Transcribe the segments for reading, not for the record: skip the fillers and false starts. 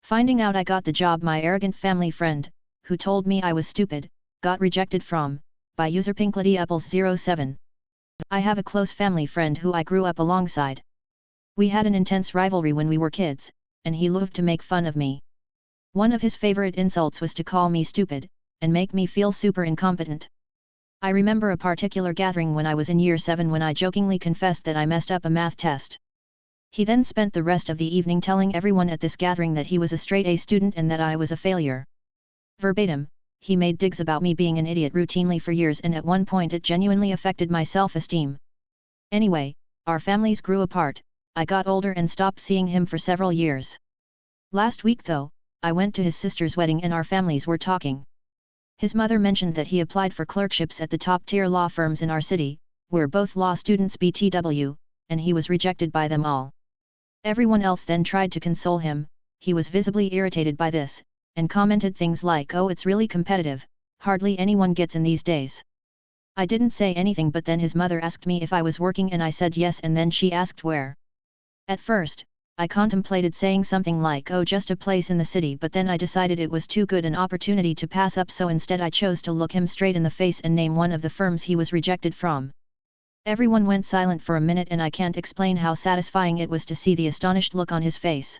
Finding out I got the job, my arrogant family friend, who told me I was stupid, got rejected from, by user pinklityapples07. I have a close family friend who I grew up alongside. We had an intense rivalry when we were kids, and he loved to make fun of me. One of his favorite insults was to call me stupid, and make me feel super incompetent. I remember a particular gathering when I was in year 7 when I jokingly confessed that I messed up a math test. He then spent the rest of the evening telling everyone at this gathering that he was a straight A student and that I was a failure. Verbatim, he made digs about me being an idiot routinely for years, and at one point it genuinely affected my self-esteem. Anyway, our families grew apart. I got older and stopped seeing him for several years. Last week though, I went to his sister's wedding and our families were talking. His mother mentioned that he applied for clerkships at the top-tier law firms in our city, where both law students BTW, and he was rejected by them all. Everyone else then tried to console him. He was visibly irritated by this, and commented things like, "Oh, it's really competitive, hardly anyone gets in these days." I didn't say anything, but then his mother asked me if I was working and I said yes, and then she asked where. At first, I contemplated saying something like, "Oh, just a place in the city," but then I decided it was too good an opportunity to pass up, so instead I chose to look him straight in the face and name one of the firms he was rejected from. Everyone went silent for a minute, and I can't explain how satisfying it was to see the astonished look on his face.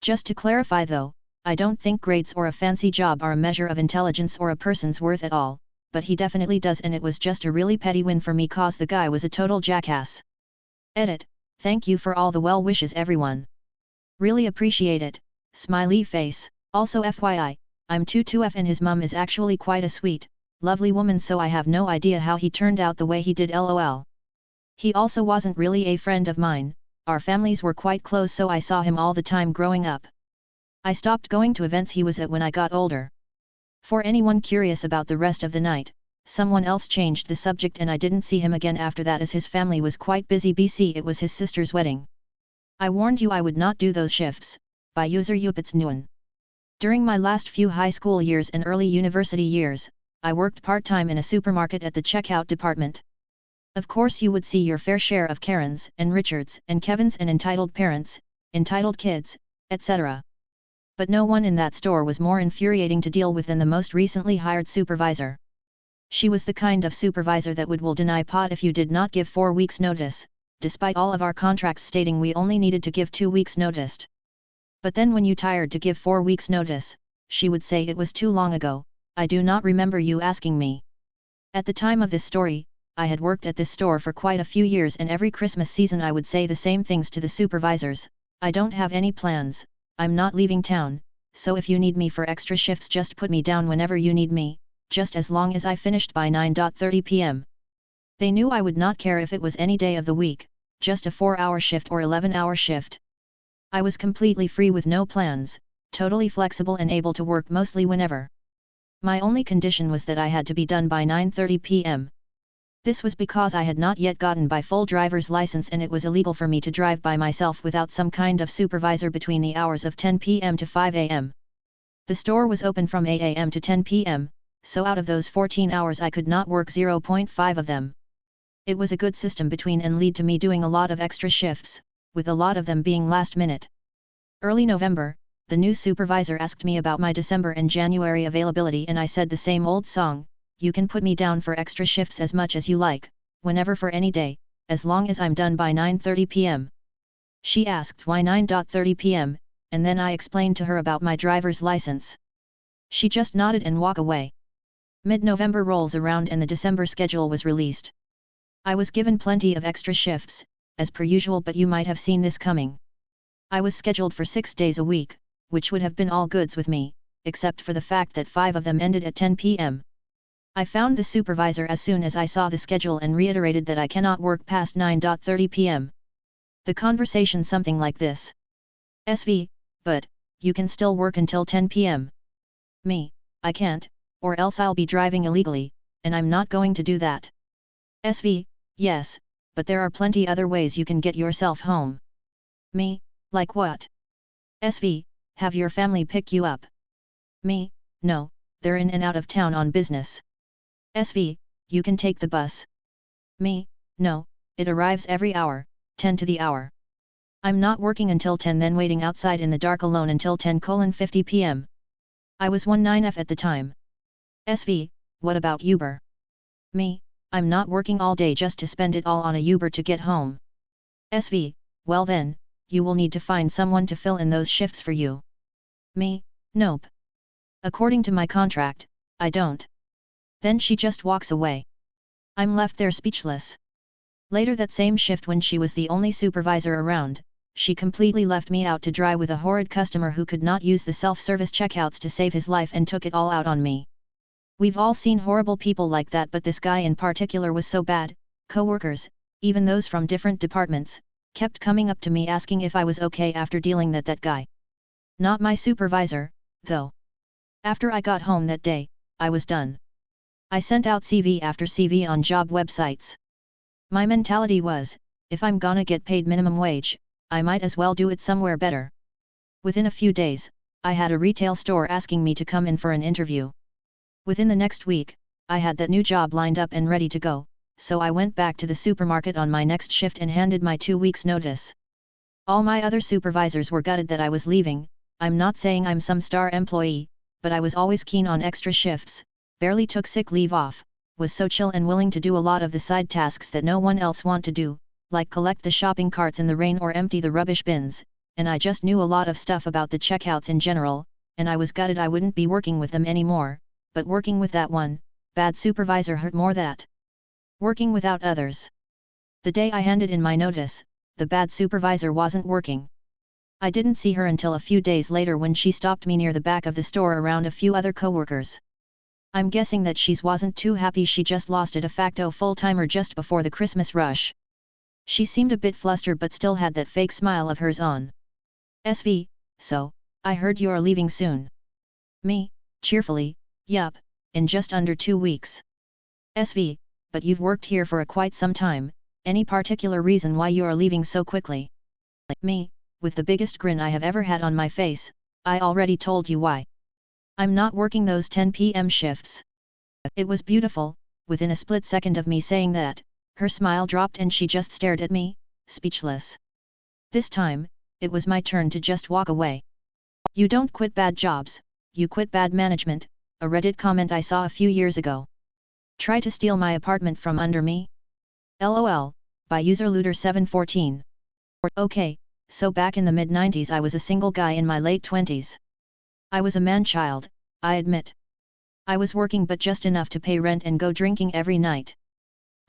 Just to clarify though, I don't think grades or a fancy job are a measure of intelligence or a person's worth at all, but he definitely does, and it was just a really petty win for me cause the guy was a total jackass. Edit. Thank you for all the well wishes everyone. Really appreciate it, smiley face. Also FYI, I'm 22F and his mum is actually quite a sweet, lovely woman, so I have no idea how he turned out the way he did, lol. He also wasn't really a friend of mine, our families were quite close, so I saw him all the time growing up. I stopped going to events he was at when I got older. For anyone curious about the rest of the night, someone else changed the subject and I didn't see him again after that as his family was quite busy. BC, it was his sister's wedding. I warned you I would not do those shifts, by user Yupits Nguyen. During my last few high school years and early university years, I worked part-time in a supermarket at the checkout department. Of course you would see your fair share of Karens and Richards and Kevins and entitled parents, entitled kids, etc. But no one in that store was more infuriating to deal with than the most recently hired supervisor. She was the kind of supervisor that will deny pot if you did not give 4 weeks notice, despite all of our contracts stating we only needed to give 2 weeks notice. But then when you tired to give 4 weeks notice, she would say it was too long ago, I do not remember you asking me. At the time of this story, I had worked at this store for quite a few years, and every Christmas season I would say the same things to the supervisors. I don't have any plans, I'm not leaving town, so if you need me for extra shifts just put me down whenever you need me, just as long as I finished by 9:30 p.m. They knew I would not care if it was any day of the week, just a 4-hour shift or 11-hour shift. I was completely free with no plans, totally flexible and able to work mostly whenever. My only condition was that I had to be done by 9:30 p.m. This was because I had not yet gotten my full driver's license and it was illegal for me to drive by myself without some kind of supervisor between the hours of 10 p.m. to 5 a.m. The store was open from 8 a.m. to 10 p.m., so out of those 14 hours I could not work 0.5 of them. It was a good system between and lead to me doing a lot of extra shifts, with a lot of them being last minute. Early November, the new supervisor asked me about my December and January availability and I said the same old song, you can put me down for extra shifts as much as you like, whenever for any day, as long as I'm done by 9:30 p.m. She asked why 9:30 p.m., and then I explained to her about my driver's license. She just nodded and walked away. Mid-November rolls around and the December schedule was released. I was given plenty of extra shifts, as per usual, but you might have seen this coming. I was scheduled for 6 days a week, which would have been all goods with me, except for the fact that 5 of them ended at 10 p.m. I found the supervisor as soon as I saw the schedule and reiterated that I cannot work past 9:30 p.m. The conversation something like this. SV, but, you can still work until 10 p.m. Me, I can't, or else I'll be driving illegally, and I'm not going to do that. SV, yes, but there are plenty other ways you can get yourself home. Me, like what? SV, have your family pick you up. Me, no, they're in and out of town on business. SV, you can take the bus. Me, no, it arrives every hour, 10 to the hour. I'm not working until 10, then waiting outside in the dark alone until 10:50 p.m. I was 19F at the time. SV, what about Uber? Me, I'm not working all day just to spend it all on a Uber to get home. SV, well then, you will need to find someone to fill in those shifts for you. Me, nope. According to my contract, I don't. Then she just walks away. I'm left there speechless. Later that same shift, when she was the only supervisor around, she completely left me out to dry with a horrid customer who could not use the self-service checkouts to save his life and took it all out on me. We've all seen horrible people like that, but this guy in particular was so bad. Co-workers, even those from different departments, kept coming up to me asking if I was okay after dealing with that guy. Not my supervisor, though. After I got home that day, I was done. I sent out CV after CV on job websites. My mentality was, if I'm gonna get paid minimum wage, I might as well do it somewhere better. Within a few days, I had a retail store asking me to come in for an interview. Within the next week, I had that new job lined up and ready to go, so I went back to the supermarket on my next shift and handed my 2 weeks' notice. All my other supervisors were gutted that I was leaving. I'm not saying I'm some star employee, but I was always keen on extra shifts, barely took sick leave off, was so chill and willing to do a lot of the side tasks that no one else want to do, like collect the shopping carts in the rain or empty the rubbish bins, and I just knew a lot of stuff about the checkouts in general, and I was gutted I wouldn't be working with them anymore, but working with that one bad supervisor hurt more than working without others. The day I handed in my notice, the bad supervisor wasn't working. I didn't see her until a few days later when she stopped me near the back of the store around a few other coworkers. I'm guessing that she wasn't too happy she just lost a de facto full-timer just before the Christmas rush. She seemed a bit flustered but still had that fake smile of hers on. SV, so, I heard you're leaving soon. Me, cheerfully, yup, in just under 2 weeks. SV, but you've worked here for quite some time, any particular reason why you're leaving so quickly? Me, with the biggest grin I have ever had on my face, I already told you why. I'm not working those 10 p.m. shifts. It was beautiful, within a split second of me saying that, her smile dropped and she just stared at me, speechless. This time, it was my turn to just walk away. You don't quit bad jobs, you quit bad management, a Reddit comment I saw a few years ago. Try to steal my apartment from under me? LOL, by user looter714. Okay, so back in the mid-90s I was a single guy in my late 20s. I was a man-child, I admit. I was working but just enough to pay rent and go drinking every night.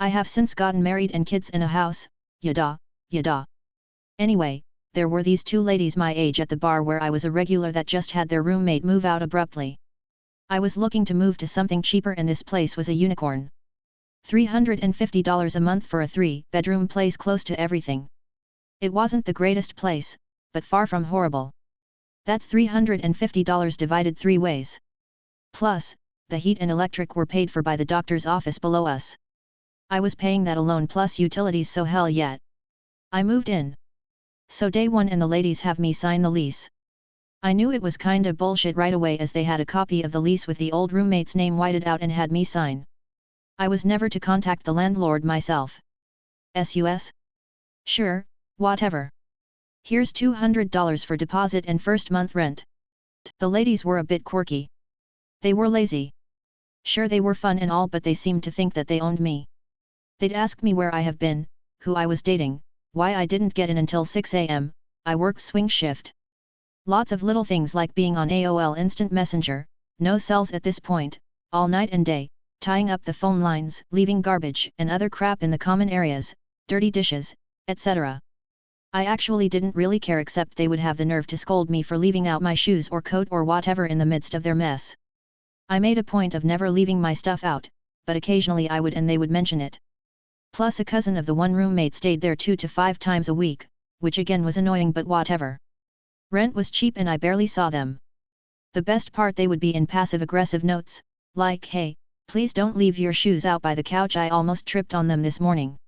I have since gotten married and kids in a house, yada, yada. Anyway, there were these 2 ladies my age at the bar where I was a regular that just had their roommate move out abruptly. I was looking to move to something cheaper and this place was a unicorn. $350 a month for a 3-bedroom place close to everything. It wasn't the greatest place, but far from horrible. That's $350 divided 3 ways. Plus, the heat and electric were paid for by the doctor's office below us. I was paying that alone plus utilities, so hell yeah. I moved in. So day 1 and the ladies have me sign the lease. I knew it was kinda bullshit right away as they had a copy of the lease with the old roommate's name whited out and had me sign. I was never to contact the landlord myself. SUS? Sure, whatever. Here's $200 for deposit and first month rent. The ladies were a bit quirky. They were lazy. Sure, they were fun and all, but they seemed to think that they owned me. They'd ask me where I have been, who I was dating, why I didn't get in until 6 a.m, I worked swing shift. Lots of little things like being on AOL Instant Messenger, no cells at this point, all night and day, tying up the phone lines, leaving garbage and other crap in the common areas, dirty dishes, etc. I actually didn't really care, except they would have the nerve to scold me for leaving out my shoes or coat or whatever in the midst of their mess. I made a point of never leaving my stuff out, but occasionally I would and they would mention it. Plus a cousin of the one roommate stayed there 2 to 5 times a week, which again was annoying, but whatever. Rent was cheap and I barely saw them. The best part, they would be in passive-aggressive notes, like, hey, please don't leave your shoes out by the couch, I almost tripped on them this morning.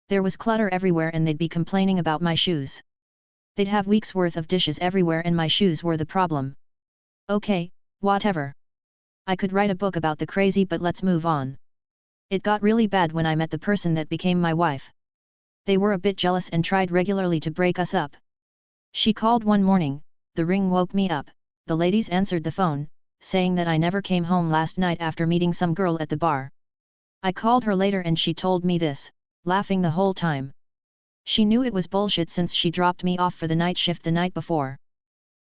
There was clutter everywhere and they'd be complaining about my shoes. They'd have weeks worth of dishes everywhere and my shoes were the problem. Okay, whatever. I could write a book about the crazy, but let's move on. It got really bad when I met the person that became my wife. They were a bit jealous and tried regularly to break us up. She called one morning, the ring woke me up, the ladies answered the phone, saying that I never came home last night after meeting some girl at the bar. I called her later and she told me this, laughing the whole time. She knew it was bullshit since she dropped me off for the night shift the night before.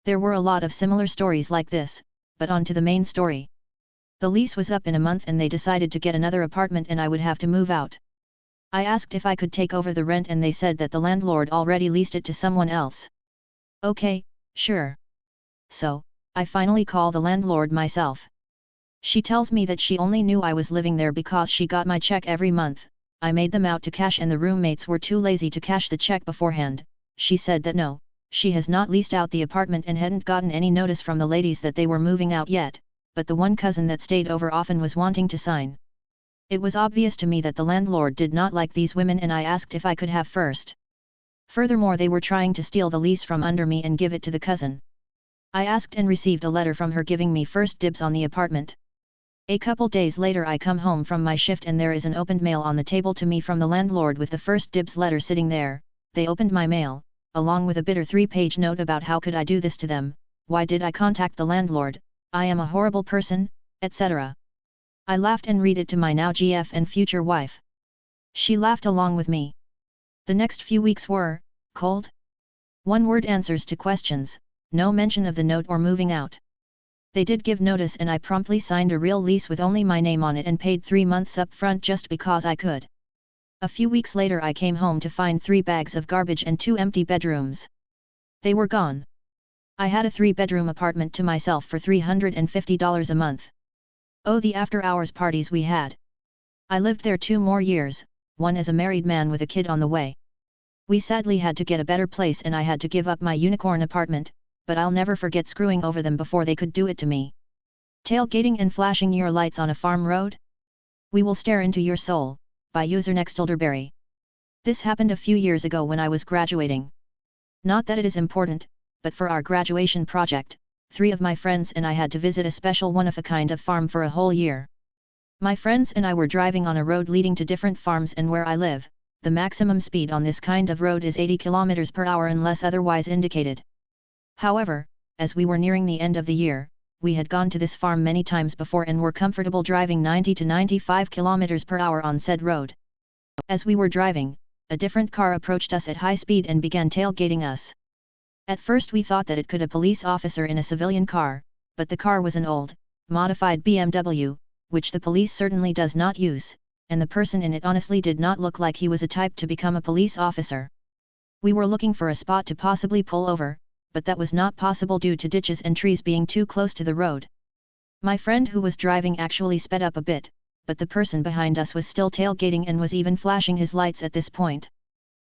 There were a lot of similar stories like this, but on to the main story. The lease was up in a month and they decided to get another apartment and I would have to move out. I asked if I could take over the rent and they said that the landlord already leased it to someone else. Okay, sure. So, I finally call the landlord myself. She tells me that she only knew I was living there because she got my check every month. I made them out to cash and the roommates were too lazy to cash the check beforehand. She said that no, she has not leased out the apartment and hadn't gotten any notice from the ladies that they were moving out yet, but the one cousin that stayed over often was wanting to sign. It was obvious to me that the landlord did not like these women and I asked if I could have first. Furthermore, they were trying to steal the lease from under me and give it to the cousin. I asked and received a letter from her giving me first dibs on the apartment. A couple days later I come home from my shift and there is an opened mail on the table to me from the landlord with the first dibs letter sitting there. They opened my mail, along with a bitter 3-page note about how could I do this to them, why did I contact the landlord, I am a horrible person, etc. I laughed and read it to my now GF and future wife. She laughed along with me. The next few weeks were cold. One-word answers to questions, no mention of the note or moving out. They did give notice and I promptly signed a real lease with only my name on it and paid 3 months up front just because I could. A few weeks later I came home to find 3 bags of garbage and 2 empty bedrooms. They were gone. I had a 3-bedroom apartment to myself for $350 a month. Oh, the after-hours parties we had. I lived there 2 more years, one as a married man with a kid on the way. We sadly had to get a better place and I had to give up my unicorn apartment, but I'll never forget screwing over them before they could do it to me. Tailgating and flashing your lights on a farm road? We will stare into your soul, by user Nextelderberry. This happened a few years ago when I was graduating. Not that it is important, but for our graduation project, 3 of my friends and I had to visit a special one-of-a-kind of farm for a whole year. My friends and I were driving on a road leading to different farms and where I live, the maximum speed on this kind of road is 80 km per hour unless otherwise indicated. However, as we were nearing the end of the year, we had gone to this farm many times before and were comfortable driving 90 to 95 km per hour on said road. As we were driving, a different car approached us at high speed and began tailgating us. At first we thought that it could be a police officer in a civilian car, but the car was an old, modified BMW, which the police certainly does not use, and the person in it honestly did not look like he was a type to become a police officer. We were looking for a spot to possibly pull over, but that was not possible due to ditches and trees being too close to the road. My friend who was driving actually sped up a bit, but the person behind us was still tailgating and was even flashing his lights at this point.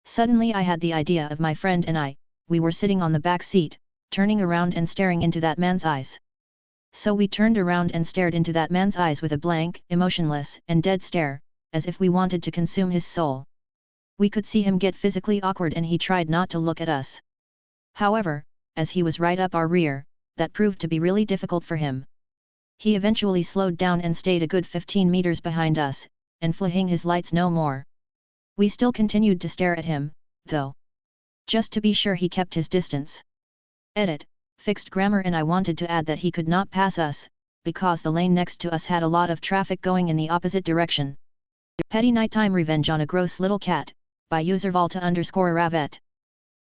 Suddenly I had the idea of my friend and we were sitting on the back seat, turning around and staring into that man's eyes. So we turned around and stared into that man's eyes with a blank, emotionless, and dead stare, as if we wanted to consume his soul. We could see him get physically awkward and he tried not to look at us. However, as he was right up our rear, that proved to be really difficult for him. He eventually slowed down and stayed a good 15 meters behind us, and flashing his lights no more. We still continued to stare at him, though. Just to be sure he kept his distance. Edit, fixed grammar, and I wanted to add that he could not pass us, because the lane next to us had a lot of traffic going in the opposite direction. Petty Nighttime Revenge on a Gross Little Cat, by user Volta_Ravet.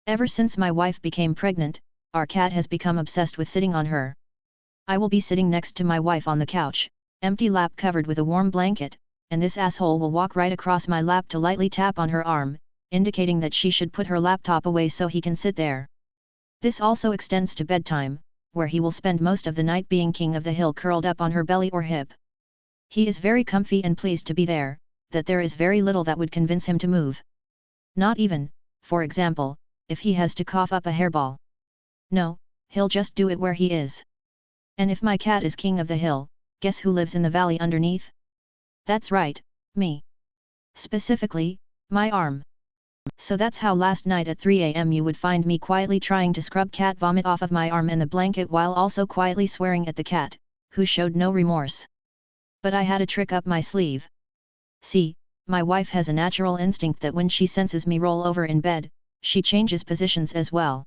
Ever since my wife became pregnant, our cat has become obsessed with sitting on her. I will be sitting next to my wife on the couch, empty lap covered with a warm blanket, and this asshole will walk right across my lap to lightly tap on her arm, indicating that she should put her laptop away so he can sit there. This also extends to bedtime, where he will spend most of the night being king of the hill curled up on her belly or hip. He is very comfy and pleased to be there, that there is very little that would convince him to move. Not even, for example, if he has to cough up a hairball. No, he'll just do it where he is. And if my cat is king of the hill, guess who lives in the valley underneath? That's right, me. Specifically, my arm. So that's how last night at 3 AM you would find me quietly trying to scrub cat vomit off of my arm and the blanket while also quietly swearing at the cat, who showed no remorse. But I had a trick up my sleeve. See, My wife has a natural instinct that when she senses me roll over in bed, she changes positions as well.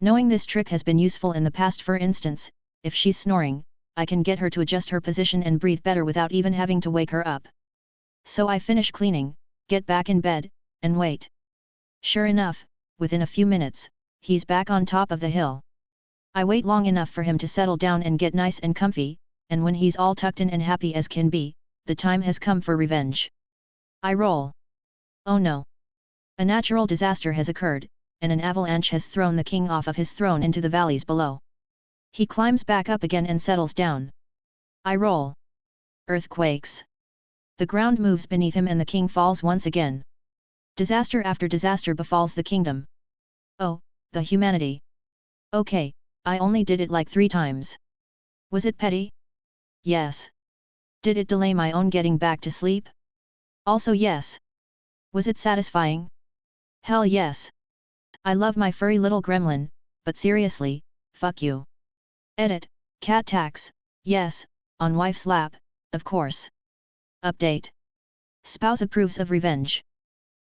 Knowing this trick has been useful in the past. For instance, if she's snoring, I can get her to adjust her position and breathe better without even having to wake her up. So I finish cleaning, get back in bed, and wait. Sure enough, within a few minutes, he's back on top of the hill. I wait long enough for him to settle down and get nice and comfy, and when he's all tucked in and happy as can be, the time has come for revenge. I roll. Oh no! A natural disaster has occurred, and an avalanche has thrown the king off of his throne into the valleys below. He climbs back up again and settles down. I roll. Earthquakes. The ground moves beneath him and the king falls once again. Disaster after disaster befalls the kingdom. Oh, the humanity. Okay, I only did it like 3 times. Was it petty? Yes. Did it delay my own getting back to sleep? Also yes. Was it satisfying? Hell yes. I love my furry little gremlin, but seriously, fuck you. Edit, cat tax, yes, on wife's lap, of course. Update. Spouse approves of revenge.